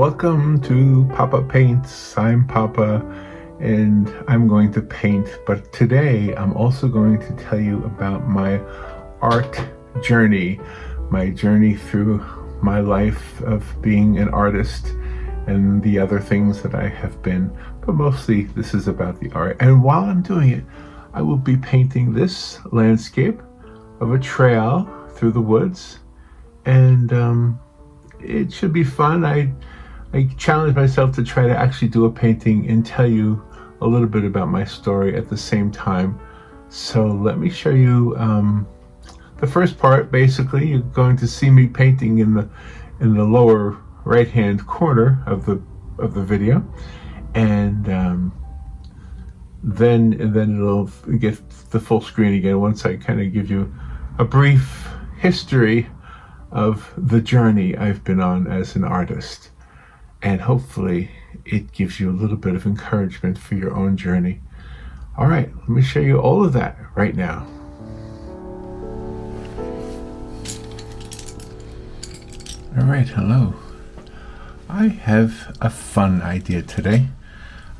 Welcome to Papa Paints. I'm Papa and I'm going to paint, but today I'm also going to tell you about my art journey, my journey through my life of being an artist and the other things that I have been, but mostly this is about the art. And while I'm doing it, I will be painting this landscape of a trail through the woods, and it should be fun. I challenged myself to try to actually do a painting and tell you a little bit about my story at the same time. So let me show you the first part. Basically, you're going to see me painting in the lower right hand corner of the video, and then it'll get the full screen again once I kind of give you a brief history of the journey I've been on as an artist. And hopefully it gives you a little bit of encouragement for your own journey. All right, let me show you all of that right now. All right, hello. I have a fun idea today.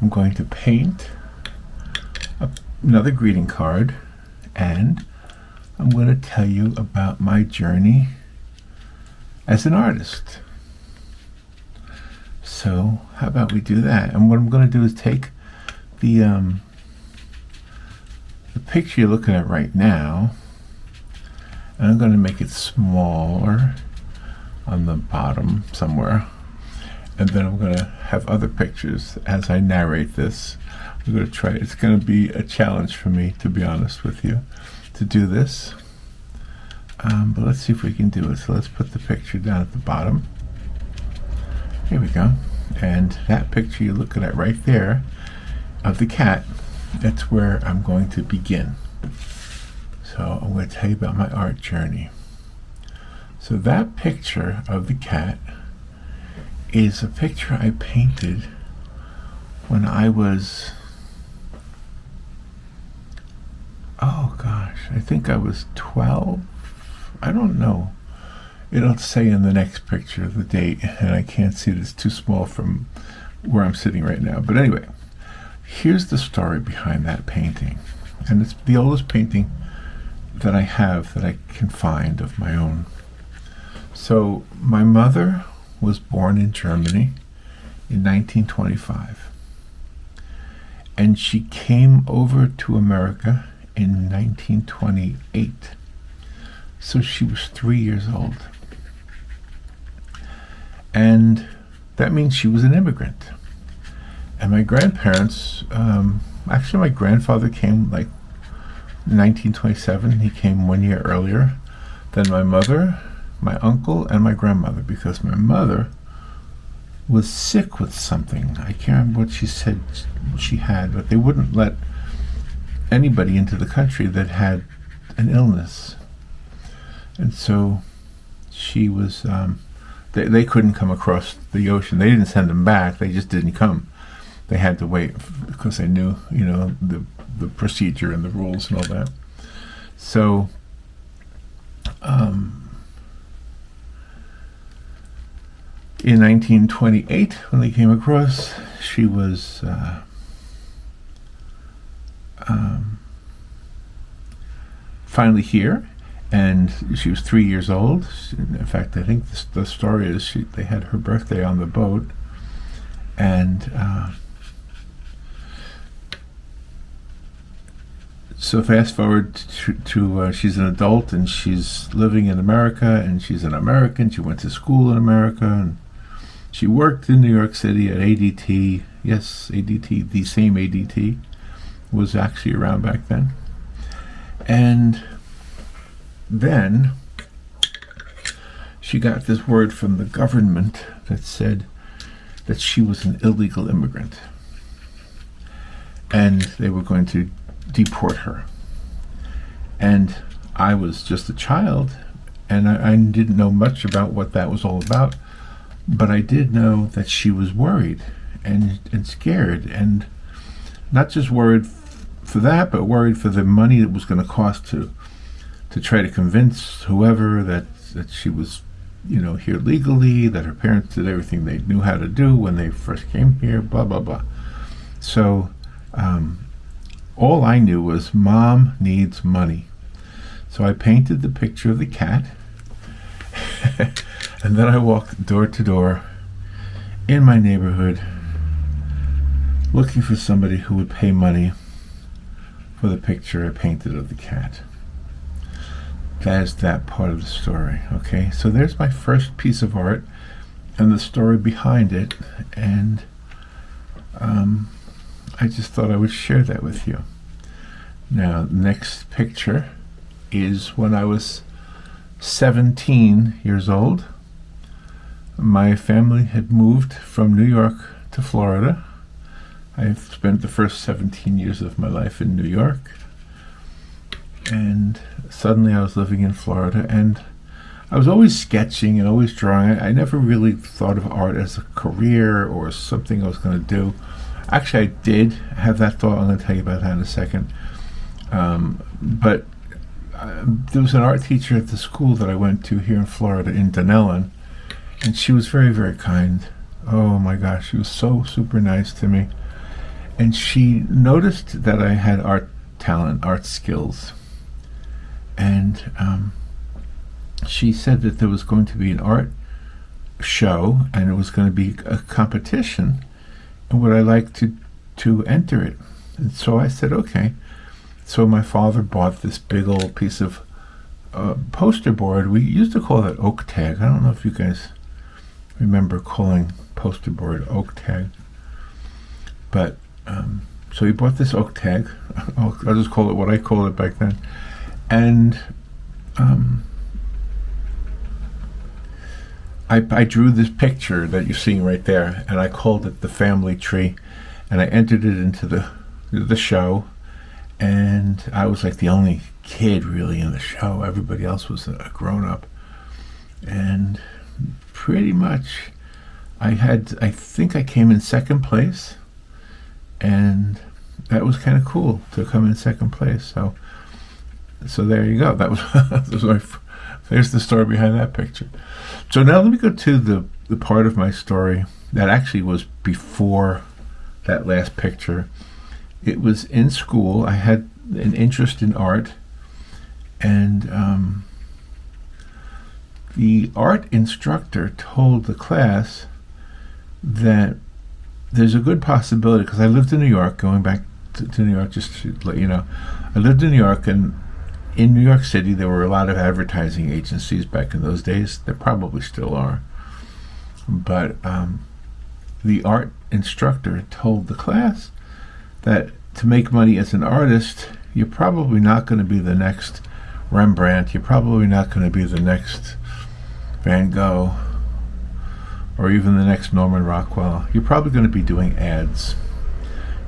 I'm going to paint another greeting card, and I'm going to tell you about my journey as an artist. So how about we do that? And what I'm going to do is take the picture you're looking at right now, and I'm going to make it smaller on the bottom somewhere. And then I'm going to have other pictures as I narrate this. I'm going to try. It's going to be a challenge for me, to be honest with you, to do this. But let's see if we can do it. So let's put the picture down at the bottom. Here we go. And that picture you're looking at right there of the cat, that's where I'm going to begin. So I'm going to tell you about my art journey. So that picture of the cat is a picture I painted when I was, oh gosh, I think I was 12. I don't know. It'll say in the next picture the date, and I can't see it. It's too small from where I'm sitting right now. But anyway, here's the story behind that painting. And it's the oldest painting that I have that I can find of my own. So my mother was born in Germany in 1925. And she came over to America in 1928. So she was 3 years old. And that means she was an immigrant. And my grandparents, actually my grandfather came like 1927. He came 1 year earlier than my mother, my uncle, and my grandmother, because my mother was sick with something. I can't remember what she said she had, but they wouldn't let anybody into the country that had an illness. And so she was, they couldn't come across the ocean. They didn't send them back. They just didn't come. They had to wait because they knew, the procedure and the rules and all that. So, in 1928, when they came across, she was finally here. And she was 3 years old. In fact, I think the story is they had her birthday on the boat. And so fast forward to she's an adult and she's living in America, and she's an American. She went to school in America, and she worked in New York City at ADT. Yes, ADT, the same ADT, was actually around back then. And then she got this word from the government that said that she was an illegal immigrant, and they were going to deport her. And I was just a child, and I didn't know much about what that was all about, but I did know that she was worried and scared, and not just worried for that, but worried for the money it was going to cost to try to convince whoever that she was here legally, that her parents did everything they knew how to do when they first came here, blah, blah, blah. So all I knew was Mom needs money. So I painted the picture of the cat, and then I walked door to door in my neighborhood looking for somebody who would pay money for the picture I painted of the cat. That is that part of the story, okay? So there's my first piece of art and the story behind it, and I just thought I would share that with you. Now, next picture is when I was 17 years old. My family had moved from New York to Florida. I spent the first 17 years of my life in New York, and suddenly I was living in Florida, and I was always sketching and always drawing. I never really thought of art as a career or something I was going to do. Actually, I did have that thought. I'm going to tell you about that in a second. But there was an art teacher at the school that I went to here in Florida, in Dunellen, and she was very, very kind. Oh my gosh, she was so super nice to me. And she noticed that I had art talent, art skills. And she said that there was going to be an art show, and it was going to be a competition, and would I like to enter it? And so I said, okay. So my father bought this big old piece of poster board. We used to call it oak tag. I don't know if you guys remember calling poster board oak tag. But so he bought this oak tag. I'll just call it what I called it back then. And I drew this picture that you're seeing right there, and I called it the family tree, and I entered it into the show, and I was like the only kid really in the show. Everybody else was a grown-up, and pretty much I think I came in second place, and that was kind of cool to come in second place. So there you go. That was there's the story behind that picture. So now let me go to the part of my story that actually was before that last picture. It was in school. I had an interest in art, and the art instructor told the class that there's a good possibility, because I lived in New York, going back to New York, just to let you know, I lived in New York, and in New York City there were a lot of advertising agencies back in those days. There probably still are. But the art instructor told the class that to make money as an artist, you're probably not going to be the next Rembrandt, you're probably not going to be the next Van Gogh, or even the next Norman Rockwell. You're probably going to be doing ads.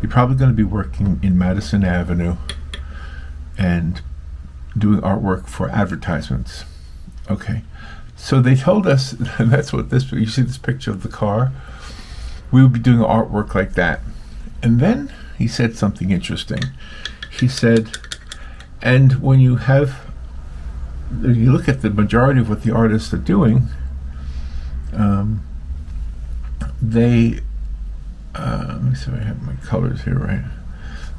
You're probably going to be working in Madison Avenue and doing artwork for advertisements. Okay, so they told us, and that's what you see this picture of the car, we would be doing artwork like that. And then he said something interesting. He said, and when you look at the majority of what the artists are doing, they let me see if I have my colors here right.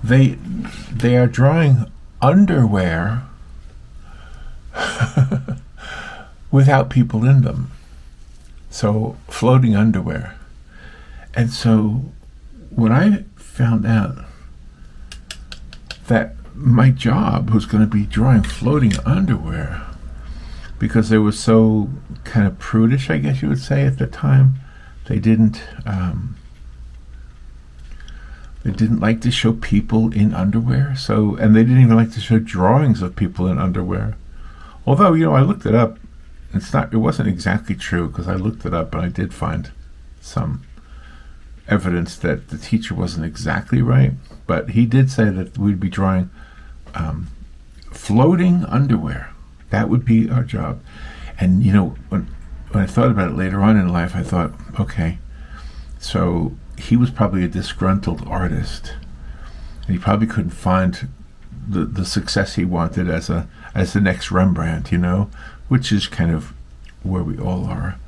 They are drawing underwear without people in them, so floating underwear. And so when I found out that my job was going to be drawing floating underwear, because they were so kind of prudish, I guess you would say, at the time, they didn't like to show people in underwear. So, and they didn't even like to show drawings of people in underwear. Although, I looked it up. It wasn't exactly true, because I looked it up and I did find some evidence that the teacher wasn't exactly right. But he did say that we'd be drawing floating underwear. That would be our job. And, when I thought about it later on in life, I thought, okay, so he was probably a disgruntled artist, and he probably couldn't find the success he wanted as the next Rembrandt, which is kind of where we all are.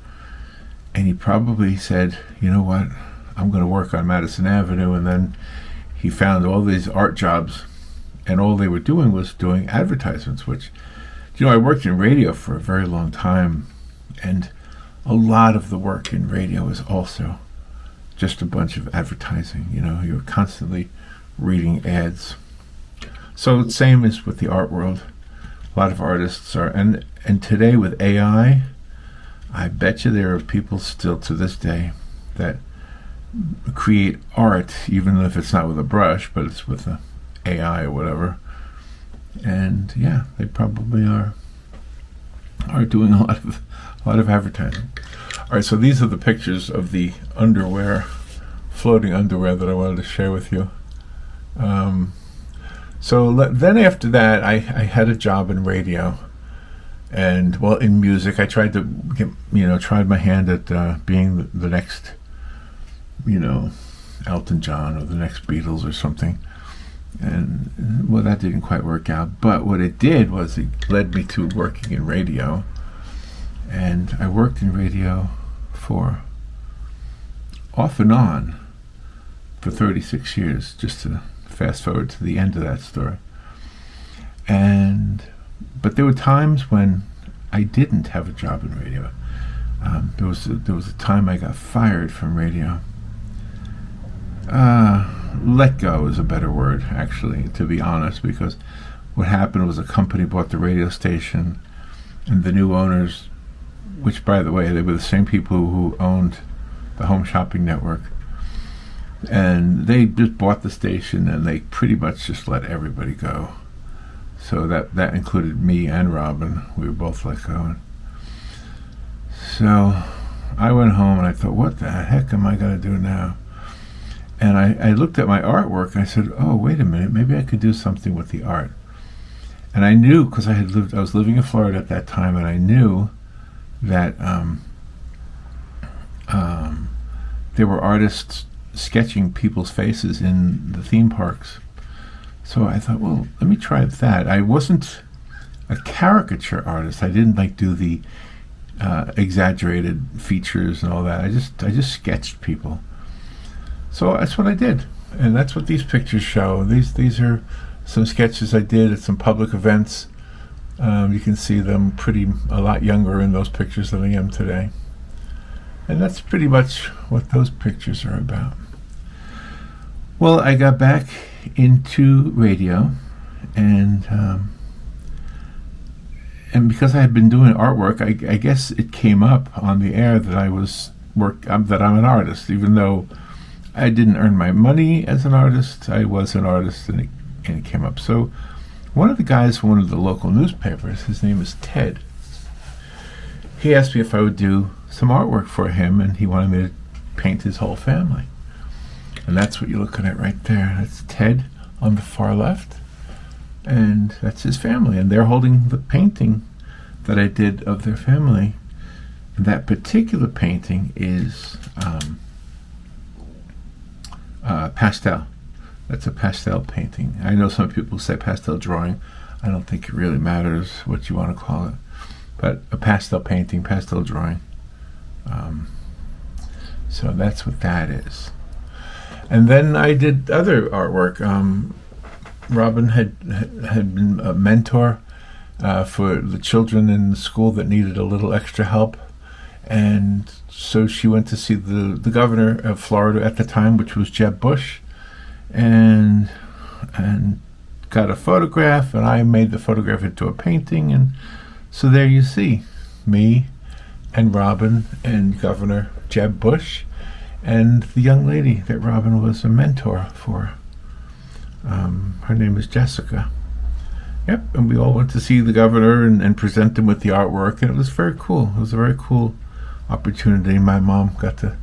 And he probably said, you know what, I'm going to work on Madison Avenue. And then he found all these art jobs, and all they were doing was doing advertisements, which, I worked in radio for a very long time, and a lot of the work in radio is also just a bunch of advertising. You're constantly reading ads. So the same is with the art world. A lot of artists are, and today with AI, I bet you there are people still to this day that create art, even if it's not with a brush, but it's with a AI or whatever. And yeah, they probably are doing a lot of advertising. All right, so these are the pictures of the underwear, floating underwear, that I wanted to share with you. Then after that, I had a job in radio, and in music. I tried to tried my hand at being the next, Elton John or the next Beatles or something. And that didn't quite work out. But what it did was it led me to working in radio. And I worked in radio for off and on for 36 years, just to fast forward to the end of that story. But there were times when I didn't have a job in radio. There was a time I got fired from radio. Let go is a better word, actually, to be honest, because what happened was a company bought the radio station, and the new owners, which, by the way, they were the same people who owned the Home Shopping Network, and they just bought the station, and they pretty much just let everybody go. So that included me and Robin. We were both let go. So I went home and I thought, what the heck am I going to do now? And I looked at my artwork and I said, oh, wait a minute, maybe I could do something with the art. And I knew, because I was living in Florida at that time, and I knew that there were artists sketching people's faces in the theme parks. So I thought, well, let me try that. I wasn't a caricature artist. I didn't do the exaggerated features and all that. I just sketched people. So that's what I did, and that's what these pictures show. These are some sketches I did at some public events. You can see them a lot younger in those pictures than I am today. And that's pretty much what those pictures are about. Well, I got back into radio, and because I had been doing artwork, I guess it came up on the air that that I'm an artist, even though I didn't earn my money as an artist. I was an artist, and it came up. So one of the guys from one of the local newspapers, his name is Ted, he asked me if I would do some artwork for him, and he wanted me to paint his whole family. And that's what you're looking at right there. That's Ted on the far left, and that's his family. And they're holding the painting that I did of their family. And that particular painting is pastel. That's a pastel painting. I know some people say pastel drawing. I don't think it really matters what you want to call it. But a pastel painting, pastel drawing. So that's what that is. And then I did other artwork. Robin had been a mentor for the children in the school that needed a little extra help. And so she went to see the governor of Florida at the time, which was Jeb Bush, and got a photograph, and I made the photograph into a painting. And so there you see me and Robin and Governor Jeb Bush and the young lady that Robin was a mentor for. Her name is Jessica. Yep, and we all went to see the governor and present him with the artwork, and it was very cool. It was a very cool opportunity. My mom got to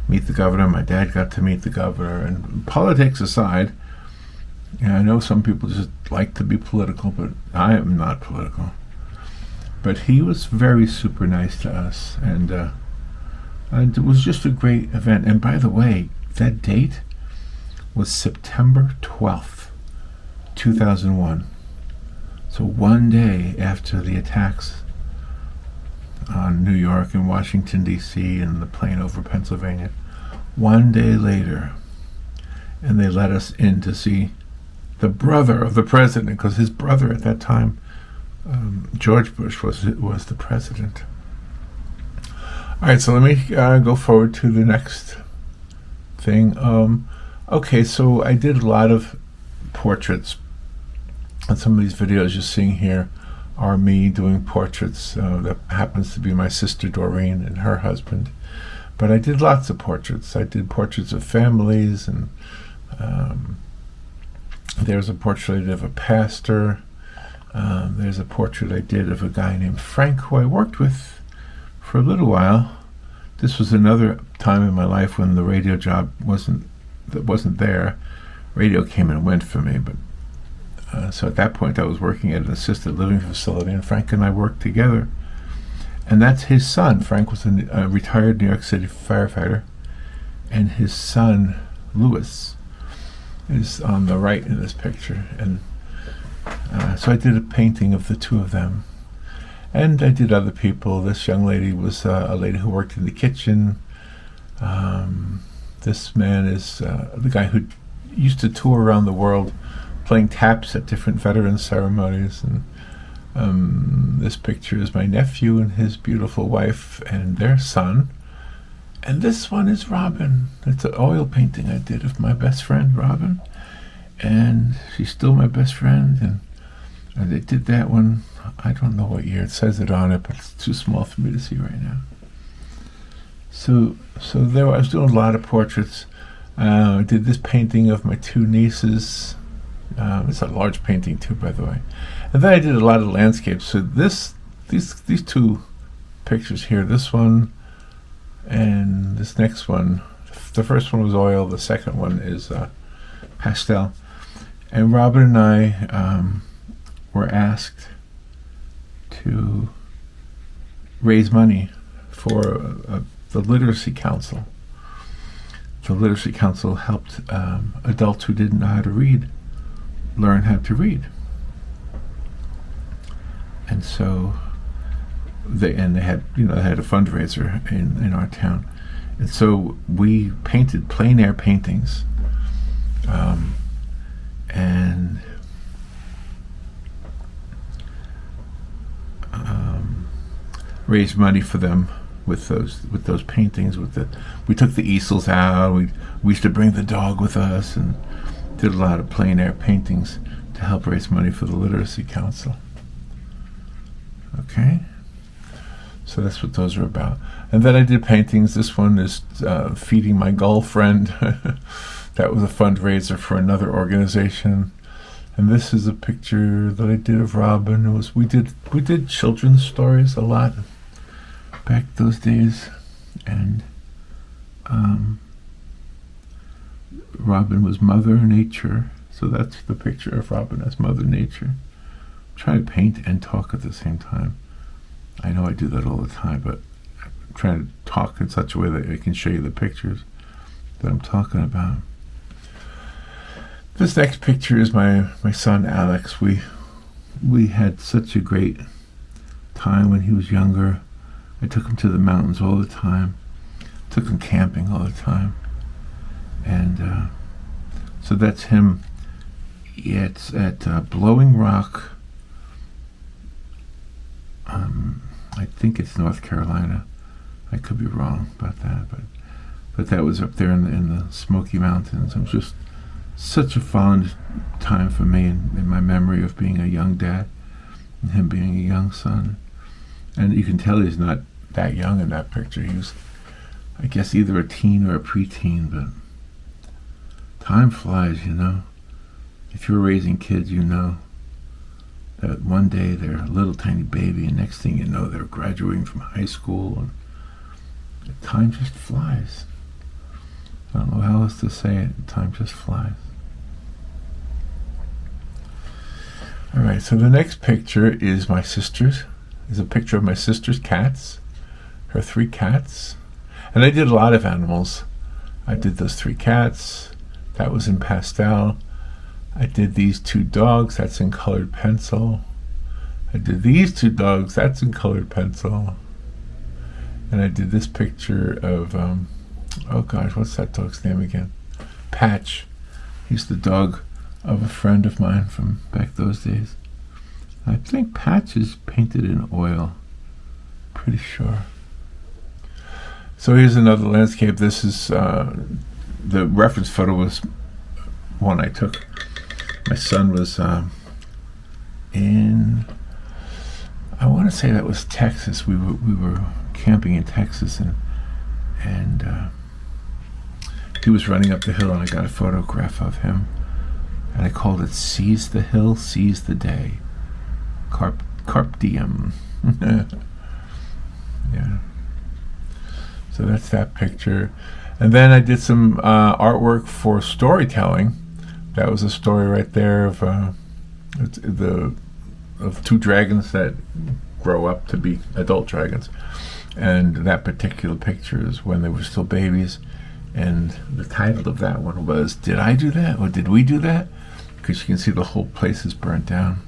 meet the governor. My dad got to meet the governor. And politics aside, I know some people just like to be political, but I am not political. But he was very super nice to us, and it was just a great event. And by the way, that date was September 12th, 2001. So one day after the attacks on New York and Washington, D.C., and the plane over Pennsylvania. One day later, and they let us in to see the brother of the president, because his brother at that time, George Bush, was the president. All right, so let me go forward to the next thing. Okay, so I did a lot of portraits, and some of these videos you're seeing here are me doing portraits. That happens to be my sister Doreen and her husband. But I did lots of portraits. I did portraits of families, and there's a portrait of a pastor. There's a portrait I did of a guy named Frank, who I worked with for a little while. This was another time in my life when the radio job wasn't there. Radio came and went for me, but so at that point I was working at an assisted living facility, and Frank and I worked together. And that's his son. Frank was a retired New York City firefighter, and his son, Louis, is on the right in this picture. And so I did a painting of the two of them. And I did other people. This young lady was a lady who worked in the kitchen. This man is the guy who used to tour around the world playing taps at different veteran ceremonies. And this picture is my nephew and his beautiful wife and their son. And this one is Robin. It's an oil painting I did of my best friend, Robin. And she's still my best friend. And they did that one, I don't know what year. It says it on it, but it's too small for me to see right now. So there I was doing a lot of portraits. I did this painting of my two nieces. It's a large painting too, by the way. And then I did a lot of landscapes. So these two pictures here, this one and this next one, the first one was oil, the second one is pastel. And Robin and I were asked to raise money for the Literacy Council. The Literacy Council helped adults who didn't know how to read learn how to read. And so they had a fundraiser in our town. And so we painted plein air paintings and raised money for them with those paintings. We took the easels out. We used to bring the dog with us and did a lot of plein air paintings to help raise money for the Literacy Council. Okay, so that's what those are about. And then I did paintings. This one is feeding my girlfriend. That was a fundraiser for another organization. And this is a picture that I did of Robin. We did children's stories a lot back those days, and Robin was Mother Nature. So that's the picture of Robin as Mother Nature. I'm trying to paint and talk at the same time. I know I do that all the time, but I'm trying to talk in such a way that I can show you the pictures that I'm talking about. This next picture is my son Alex. We had such a great time when he was younger. I took him to the mountains all the time. Took him camping all the time. And so that's him. Yeah, it's at Blowing Rock. I think it's North Carolina. I could be wrong about that, but that was up there in the Smoky Mountains. It was just such a fond time for me in my memory of being a young dad and him being a young son. And you can tell he's not that young in that picture. He was, I guess, either a teen or a preteen, but time flies, you know. If you're raising kids, you know that one day they're a little tiny baby, and next thing you know, they're graduating from high school, and time just flies. I don't know how else to say it. Time just flies. All right, so the next picture is my sister's. Is a picture of my sister's cats, her 3 cats. And I did a lot of animals. I did those 3 cats. That was in pastel. I did these 2 dogs. That's in colored pencil. I did these 2 dogs. That's in colored pencil. And I did this picture of, oh gosh, what's that dog's name again? Patch. He's the dog of a friend of mine from back those days. I think Patch is painted in oil. Pretty sure. So here's another landscape. This is, the reference photo was one I took. My son was in, I want to say that was Texas. We were camping in Texas, and he was running up the hill, and I got a photograph of him, and I called it "Seize the Hill, Seize the Day." Carpe diem. Yeah. So that's that picture. And then I did some artwork for storytelling. That was a story right there of two dragons that grow up to be adult dragons. And that particular picture is when they were still babies. And the title of that one was, "Did I do that? Or did we do that?" Because you can see the whole place is burnt down.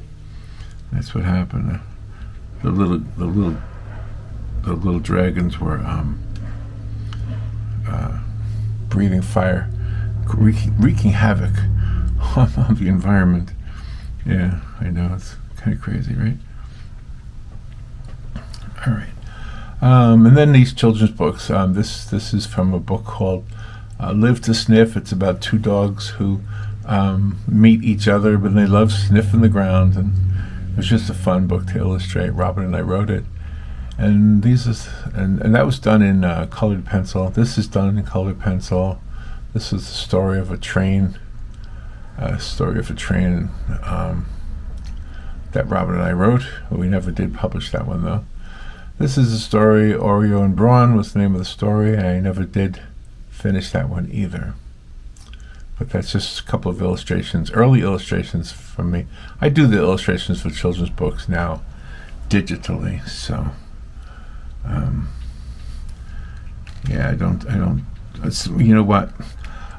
That's what happened. The little dragons were breathing fire, wreaking havoc on the environment. Yeah, I know, it's kind of crazy, right? All right. And then these children's books. This is from a book called Live to Sniff. It's about two dogs who meet each other, but they love sniffing the ground, and it was just a fun book to illustrate. Robin and I wrote it, and and that was done in colored pencil. This is done in colored pencil. This is the story of a train. That Robin and I wrote. We never did publish that one though. This is the story, Oreo and Braun was the name of the story. I never did finish that one either. But that's just a couple of illustrations, early illustrations from me. I do the illustrations for children's books now digitally, so yeah, I don't, you know what?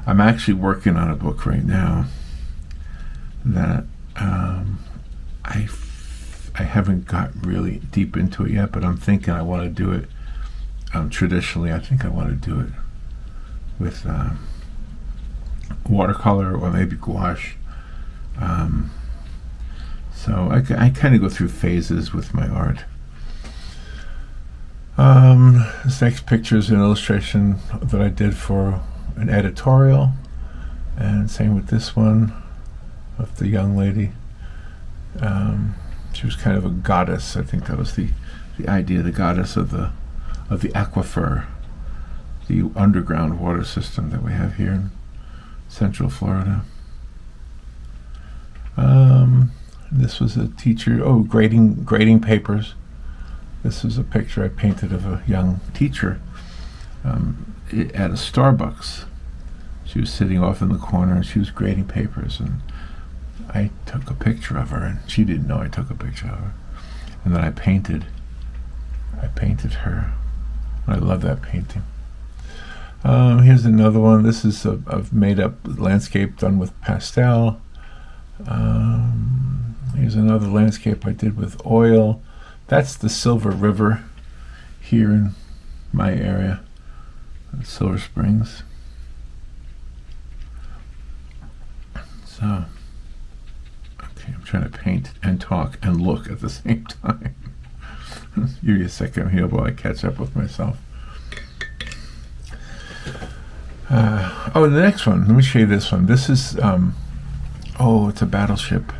I'm actually working on a book right now that I haven't got really deep into it yet, but I'm thinking I want to do it traditionally. I think I want to do it with watercolor or maybe gouache. So I kind of go through phases with my art. This next picture is an illustration that I did for an editorial, and same with this one of the young lady. She was kind of a goddess. I think that was the idea, the goddess of the aquifer, the underground water system that we have here in Central Florida. This was a teacher, grading papers. This is a picture I painted of a young teacher at a Starbucks. She was sitting off in the corner and she was grading papers, and I took a picture of her, and she didn't know I took a picture of her. And then I painted her. I love that painting. Here's another one. This is a made-up landscape done with pastel. Here's another landscape I did with oil. That's the Silver River here in my area, Silver Springs. So, okay, I'm trying to paint and talk and look at the same time. Give me a second here while I catch up with myself. The next one. Let me show you this one. This is, it's a battleship.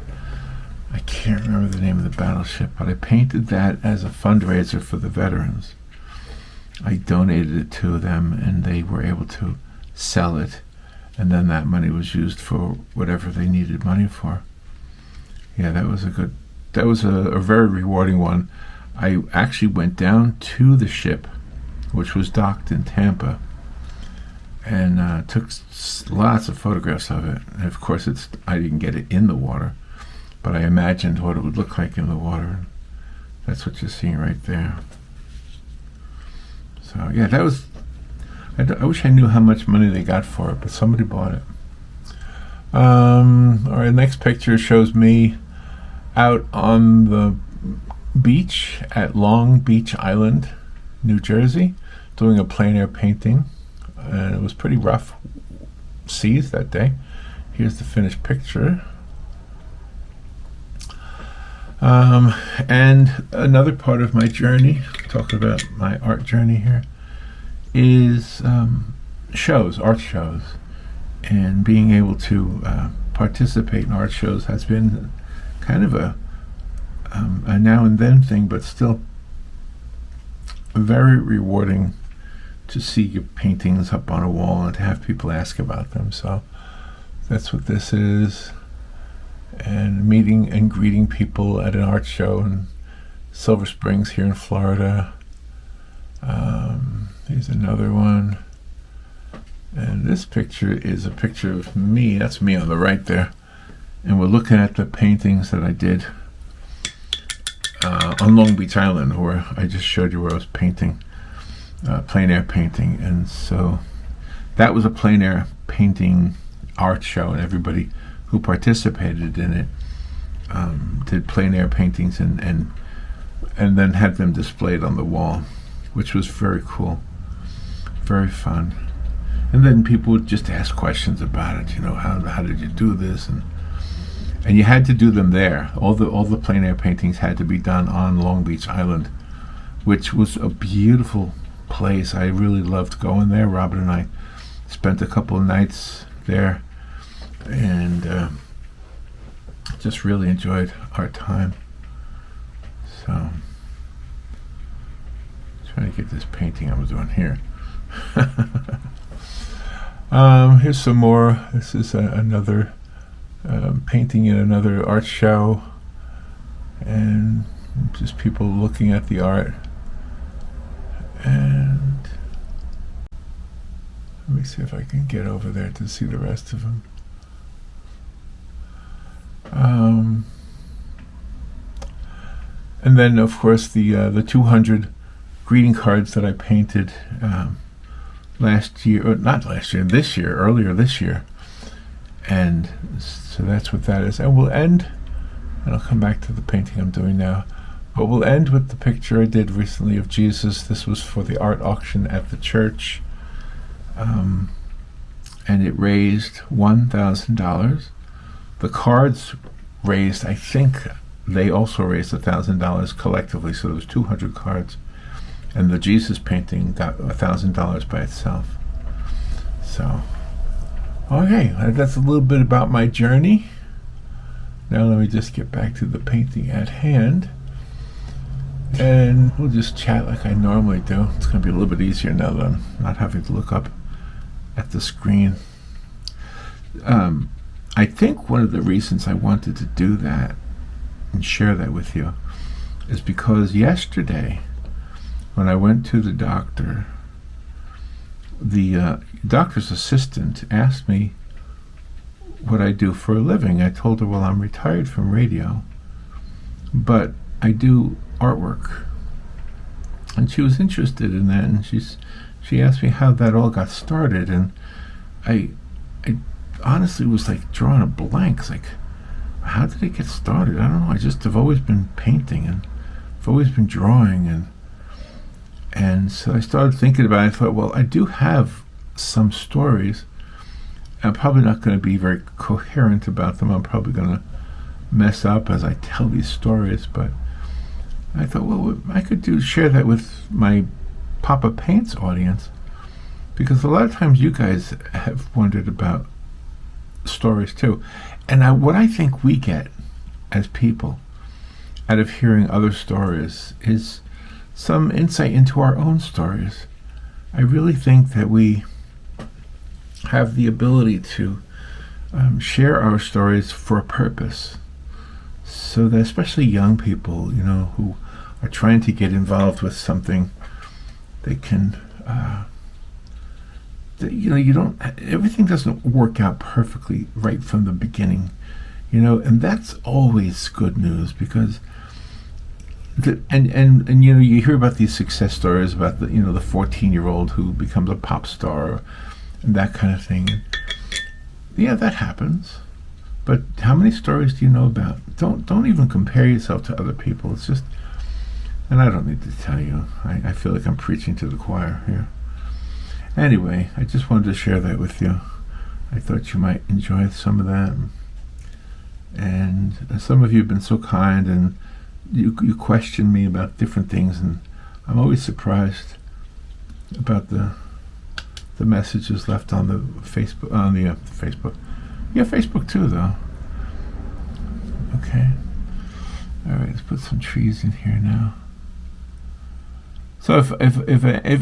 I can't remember the name of the battleship, but I painted that as a fundraiser for the veterans. I donated it to them, and they were able to sell it, and then that money was used for whatever they needed money for. Yeah, that was a very rewarding one. I actually went down to the ship, which was docked in Tampa, and took lots of photographs of it. And of course, I didn't get it in the water, but I imagined what it would look like in the water. That's what you're seeing right there. So yeah, that was. I wish I knew how much money they got for it, but somebody bought it. All right, next picture shows me out on the beach at Long Beach Island, New Jersey. doing a plein air painting, and it was pretty rough seas that day. Here's the finished picture. And another part of my journey, talking about my art journey here, is art shows. And being able to participate in art shows has been kind of a now and then thing, but still very rewarding to see your paintings up on a wall and to have people ask about them. So that's what this is. And meeting and greeting people at an art show in Silver Springs here in Florida. Here's another one. And this picture is a picture of me. That's me on the right there. And we're looking at the paintings that I did on Long Beach Island, where I just showed you where I was painting, plein air painting. And so that was a plein air painting art show, and everybody who participated in it did plein air paintings and then had them displayed on the wall, which was very cool, very fun. And then people would just ask questions about it. How did you do this? And you had to do them there. All the plein air paintings had to be done on Long Beach Island, which was a beautiful place. I really loved going there. Robin and I spent a couple of nights there, and just really enjoyed our time. So, trying to get this painting I was doing here. Here's some more. This is another painting in another art show, and just people looking at the art. And let me see if I can get over there to see the rest of them. And then, of course, the 200 greeting cards that I painted earlier this year. And so that's what that is. And we'll end, and I'll come back to the painting I'm doing now, but we'll end with the picture I did recently of Jesus. This was for the art auction at the church, and it raised $1,000. The cards raised, I think they also raised $1,000 collectively, so there was 200 cards, and the Jesus painting got $1,000 by itself. So, okay, that's a little bit about my journey. Now let me just get back to the painting at hand, and we'll just chat like I normally do. It's going to be a little bit easier now that I'm not having to look up at the screen. I think one of the reasons I wanted to do that and share that with you is because yesterday, when I went to the doctor, the doctor's assistant asked me what I do for a living. I told her, well, I'm retired from radio, but I do artwork. And she was interested in that, and she asked me how that all got started, and I honestly was like drawing a blank. It's like, how did it get started? I don't know. I just have always been painting, and I've always been drawing, and so I started thinking about it. I thought, well, I do have some stories. I'm probably not going to be very coherent about them. I'm probably going to mess up as I tell these stories, but I thought, well, I could share that with my Papa Paints audience, because a lot of times you guys have wondered about stories too. And what I think we get as people out of hearing other stories is some insight into our own stories. I really think that we have the ability to share our stories for a purpose, so that especially young people, who are trying to get involved with something, they can, everything doesn't work out perfectly right from the beginning, and that's always good news, because you hear about these success stories about the 14-year-old who becomes a pop star and that kind of thing. Yeah, that happens. But how many stories do you know about? Don't even compare yourself to other people. It's just And I don't need to tell you. I feel like I'm preaching to the choir here. Anyway, I just wanted to share that with you. I thought you might enjoy some of that. And some of you have been so kind, and you question me about different things, and I'm always surprised about the messages left on the Facebook, Facebook. Yeah, Facebook too, though. Okay. All right, let's put some trees in here now. So if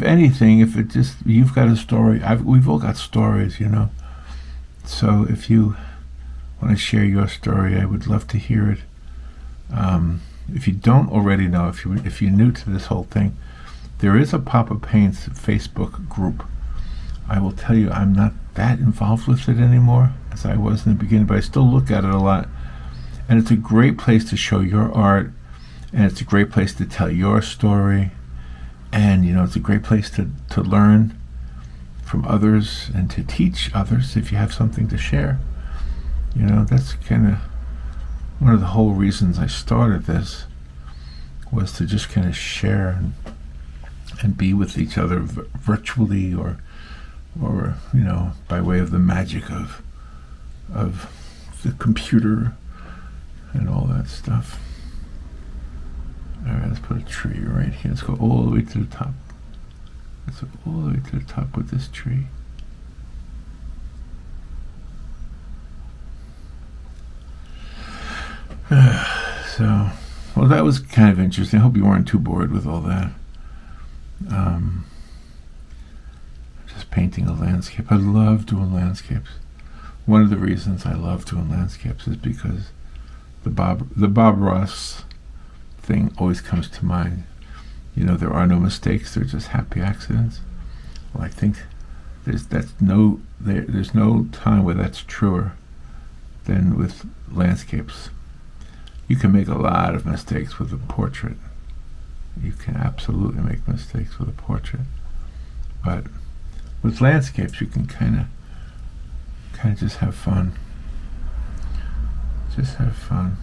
anything, if it just, you've got a story, we've all got stories, you know. So if you want to share your story, I would love to hear it. If you don't already know, if you're new to this whole thing, there is a Papa Paints Facebook group. I will tell you, I'm not that involved with it anymore as I was in the beginning, but I still look at it a lot. And it's a great place to show your art, and it's a great place to tell your story, and you know, it's a great place to learn from others and to teach others if you have something to share. You know, that's kind of one of the whole reasons I started this, was to just kind of share and be with each other virtually or you know, by way of the magic of the computer and all that stuff. All right, let's put a tree right here. Let's go all the way to the top. Let's go all the way to the top with this tree. So, well, that was kind of interesting. I hope you weren't too bored with all that. Just painting a landscape. I love doing landscapes. One of the reasons I love doing landscapes is because the Bob Ross thing always comes to mind. You know, there are no mistakes; they're just happy accidents. Well, I think there's no time where that's truer than with landscapes. You can make a lot of mistakes with a portrait. You can absolutely make mistakes with a portrait, but with landscapes, you can kind of just have fun. Just have fun.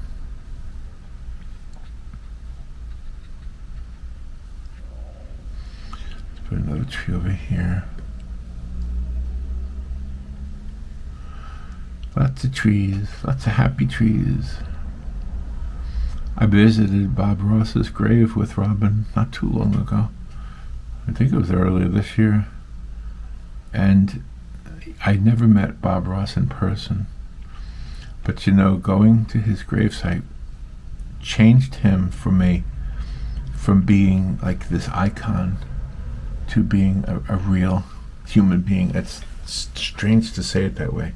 Let's put another tree over here. Lots of trees, lots of happy trees. I visited Bob Ross's grave with Robin not too long ago. I think it was earlier this year. And I never met Bob Ross in person. But you know, going to his gravesite changed him for me, from being like this icon to being a real human being. It's strange to say it that way.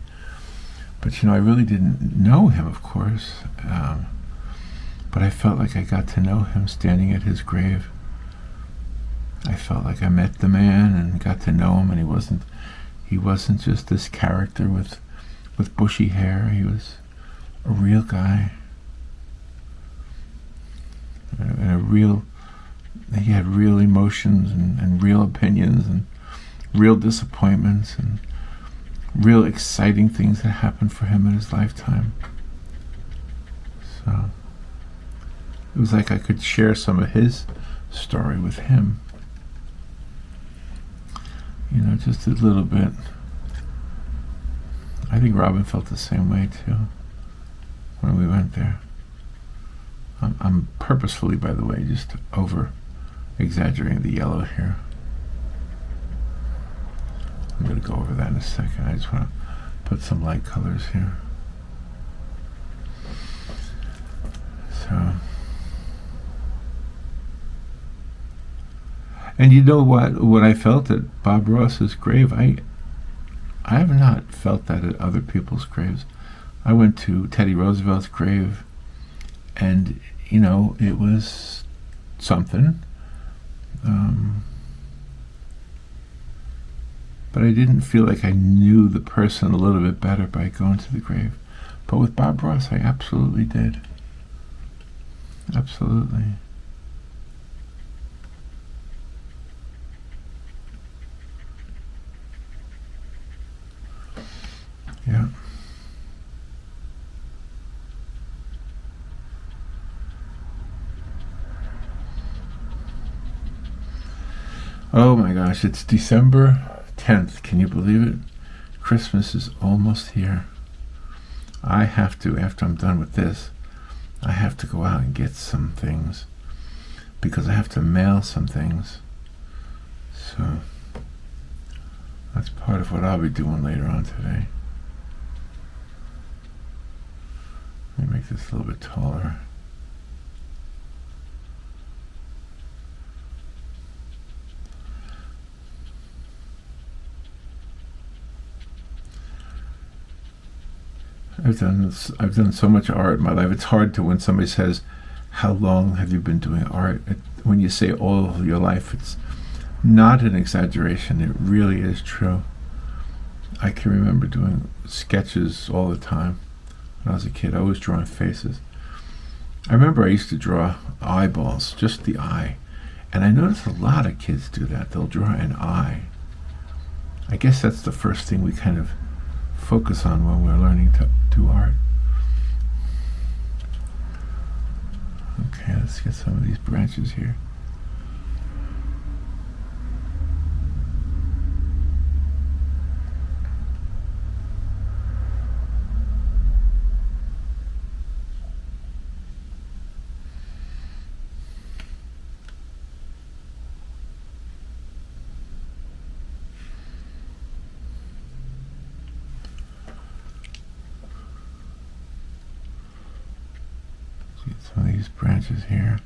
But you know, I really didn't know him, of course. But I felt like I got to know him standing at his grave. I felt like I met the man and got to know him, and he wasn't just this character with bushy hair. He was a real guy. And he had real emotions and real opinions and real disappointments and real exciting things that happened for him in his lifetime. So it was like I could share some of his story with him. You know, just a little bit. I think Robin felt the same way too when we went there. I'm purposefully, by the way, just over exaggerating the yellow here. I'm going to go over that in a second. I just want to put some light colors here. So, and you know what I felt at Bob Ross's grave? I have not felt that at other people's graves. I went to Teddy Roosevelt's grave, and you know, it was something. But I didn't feel like I knew the person a little bit better by going to the grave. But with Bob Ross, I absolutely did. Absolutely. Yeah. Oh my gosh, it's December 10th. Can you believe it? Christmas is almost here. I have to, after I'm done with this, I have to go out and get some things because I have to mail some things. So that's part of what I'll be doing later on today. Let me make this a little bit taller. I've done so much art in my life. It's hard to, when somebody says, "How long have you been doing art?" When you say all of your life, it's not an exaggeration. It really is true. I can remember doing sketches all the time when I was a kid. I was drawing faces. I remember I used to draw eyeballs, just the eye, and I noticed a lot of kids do that. They'll draw an eye. I guess that's the first thing we kind of focus on when we're learning to do art. Okay, let's get some of these branches here. Get some of these branches here.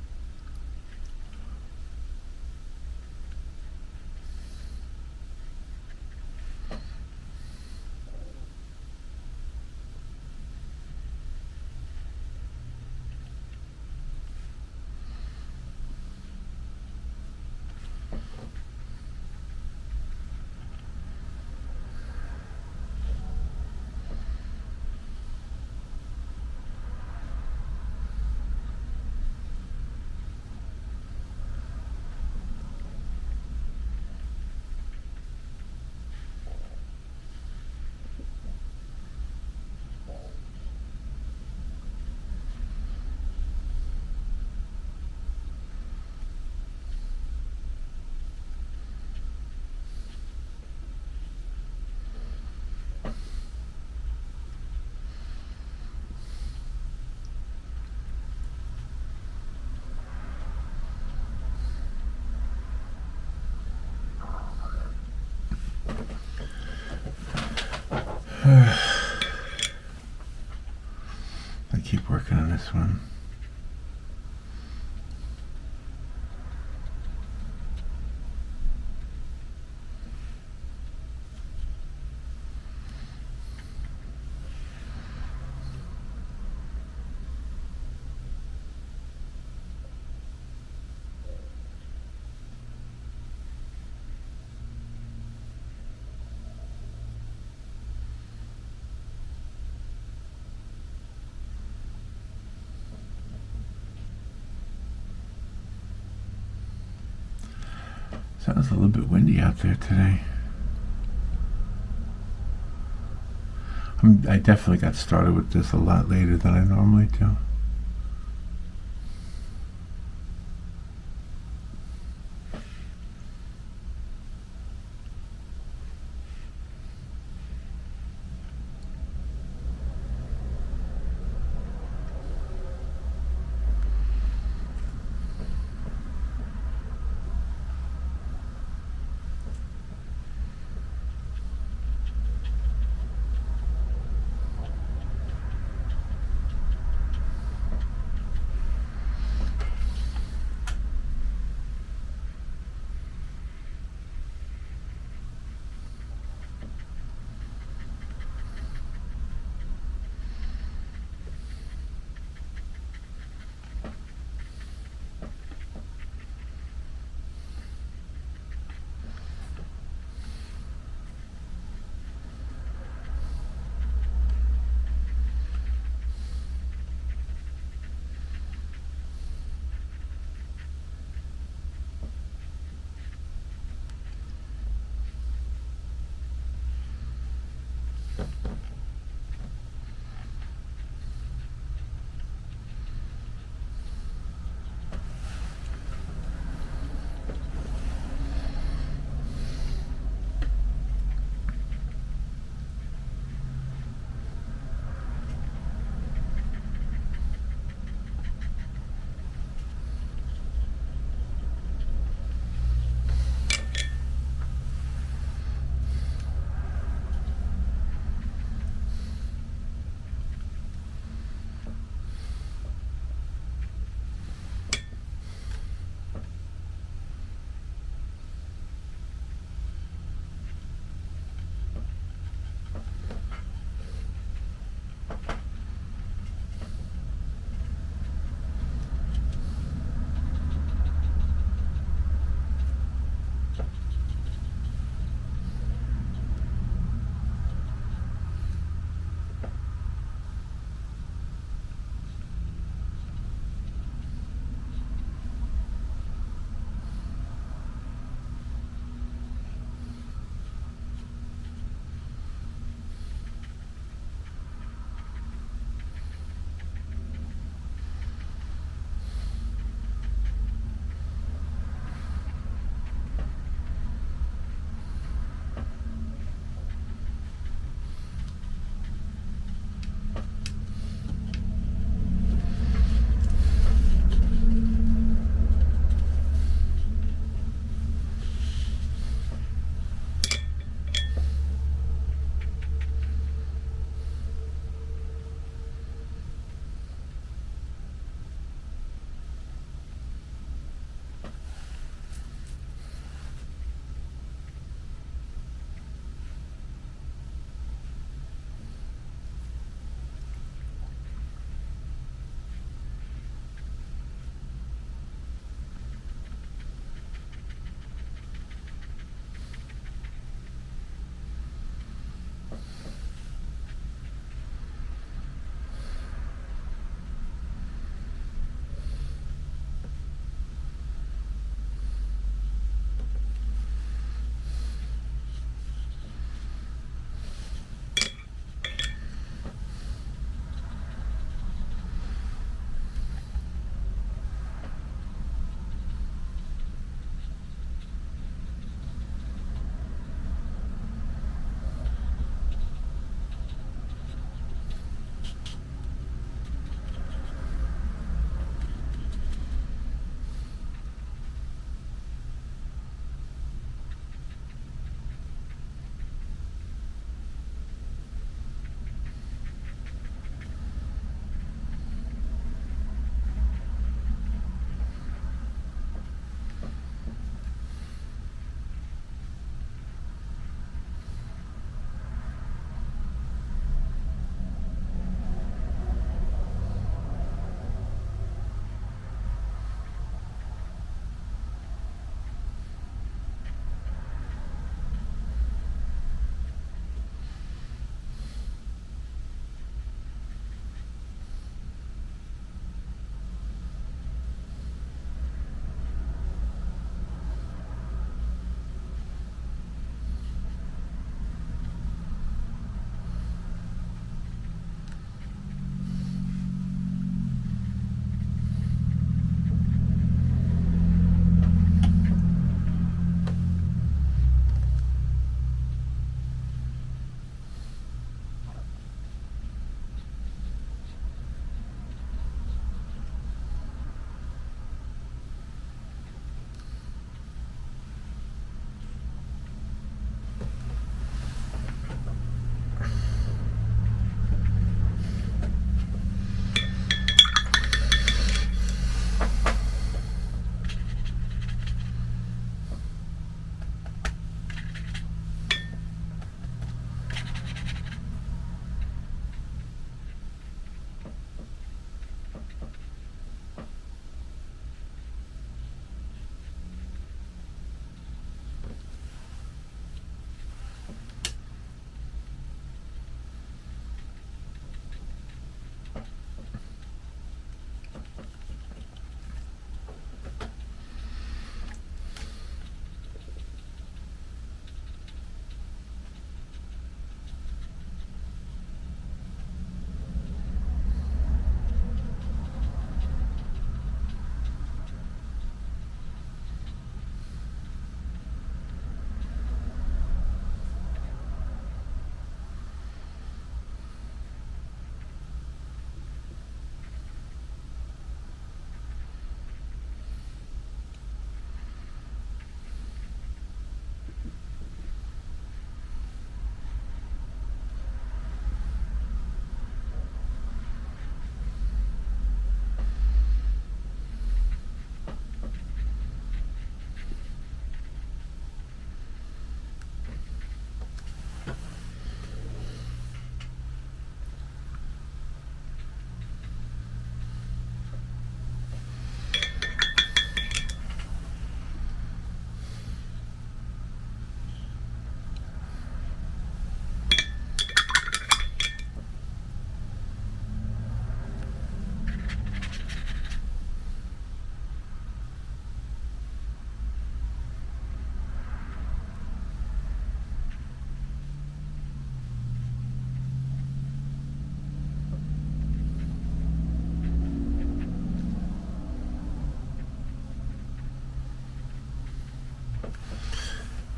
I keep working on this one. Sounds a little bit windy out there today. I definitely got started with this a lot later than I normally do.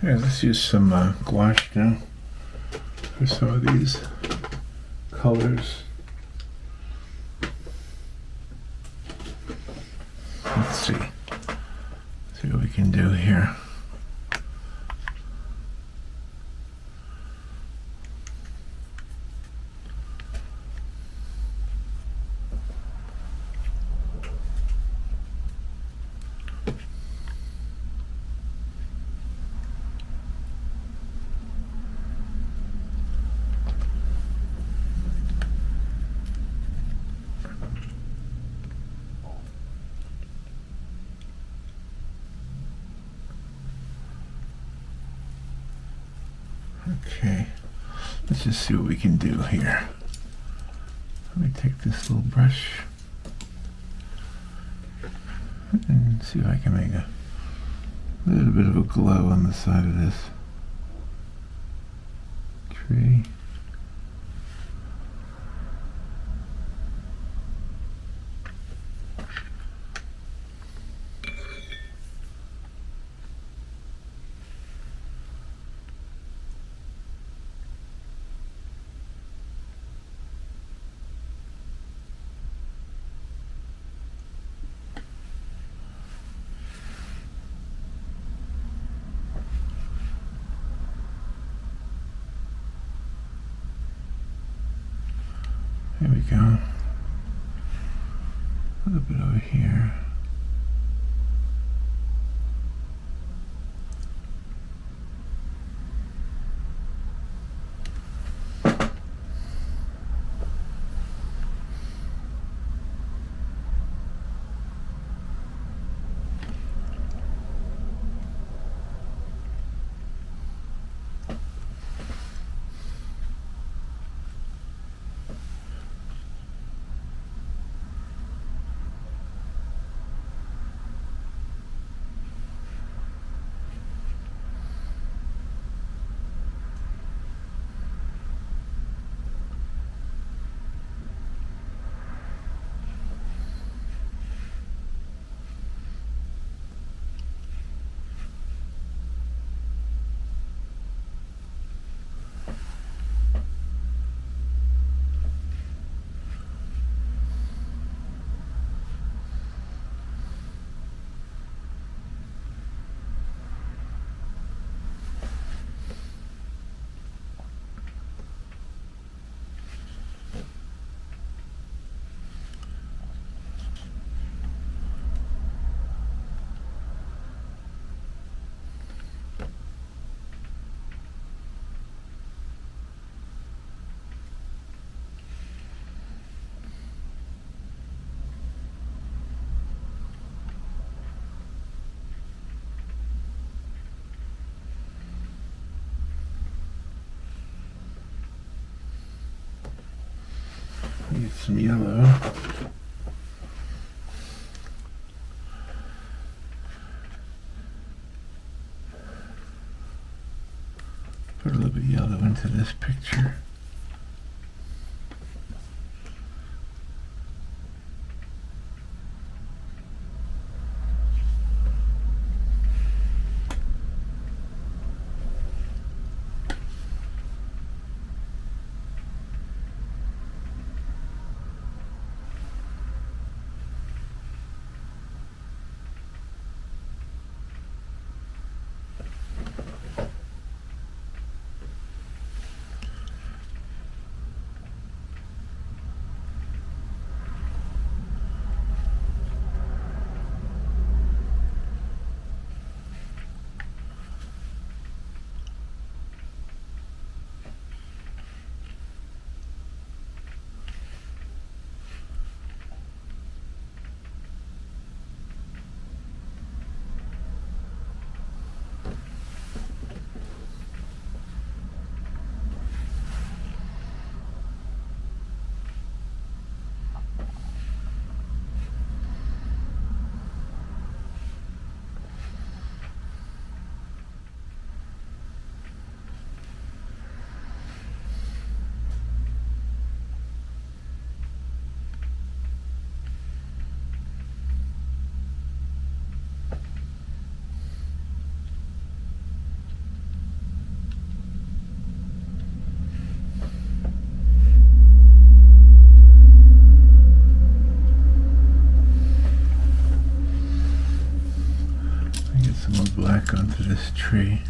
Yeah, let's use some gouache now for some of these colors. Let's see what we can do here. Okay, let's just see what we can do here. Let me take this little brush and see if I can make a little bit of a glow on the side of this tree. There we go. A little bit over here. Need some yellow. Put a little bit of yellow into this picture. some more black onto this tree.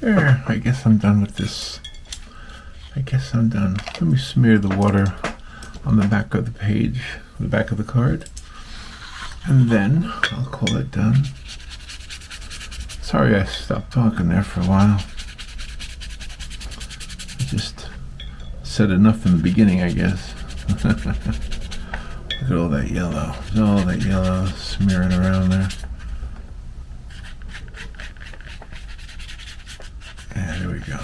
There, I guess I'm done with this. I guess I'm done. Let me smear the water on the back of the page, the back of the card, and then I'll call it done. Sorry I stopped talking there for a while. I just said enough in the beginning, I guess. Look at all that yellow. There's all that yellow smearing around there. Yeah, there we go.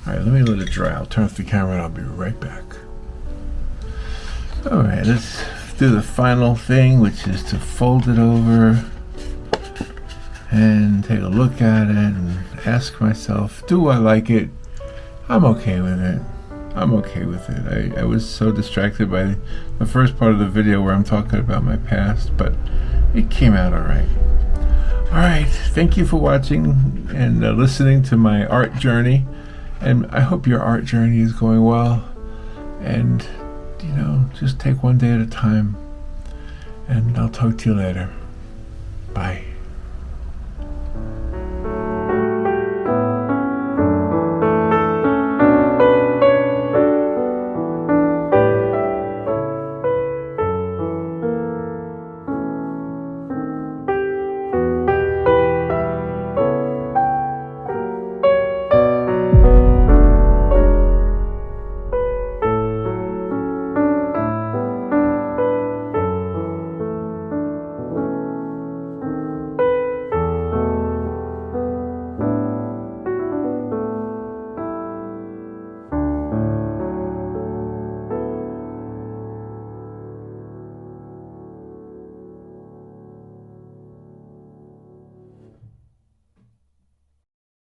Alright, let me let it dry. I'll turn off the camera and I'll be right back. Alright, let's do the final thing, which is to fold it over and take a look at it and ask myself, do I like it? I'm okay with it. I'm okay with it. I was so distracted by the first part of the video where I'm talking about my past, but it came out alright. Alright, thank you for watching and listening to my art journey. And I hope your art journey is going well. And, you know, just take one day at a time. And I'll talk to you later. Bye.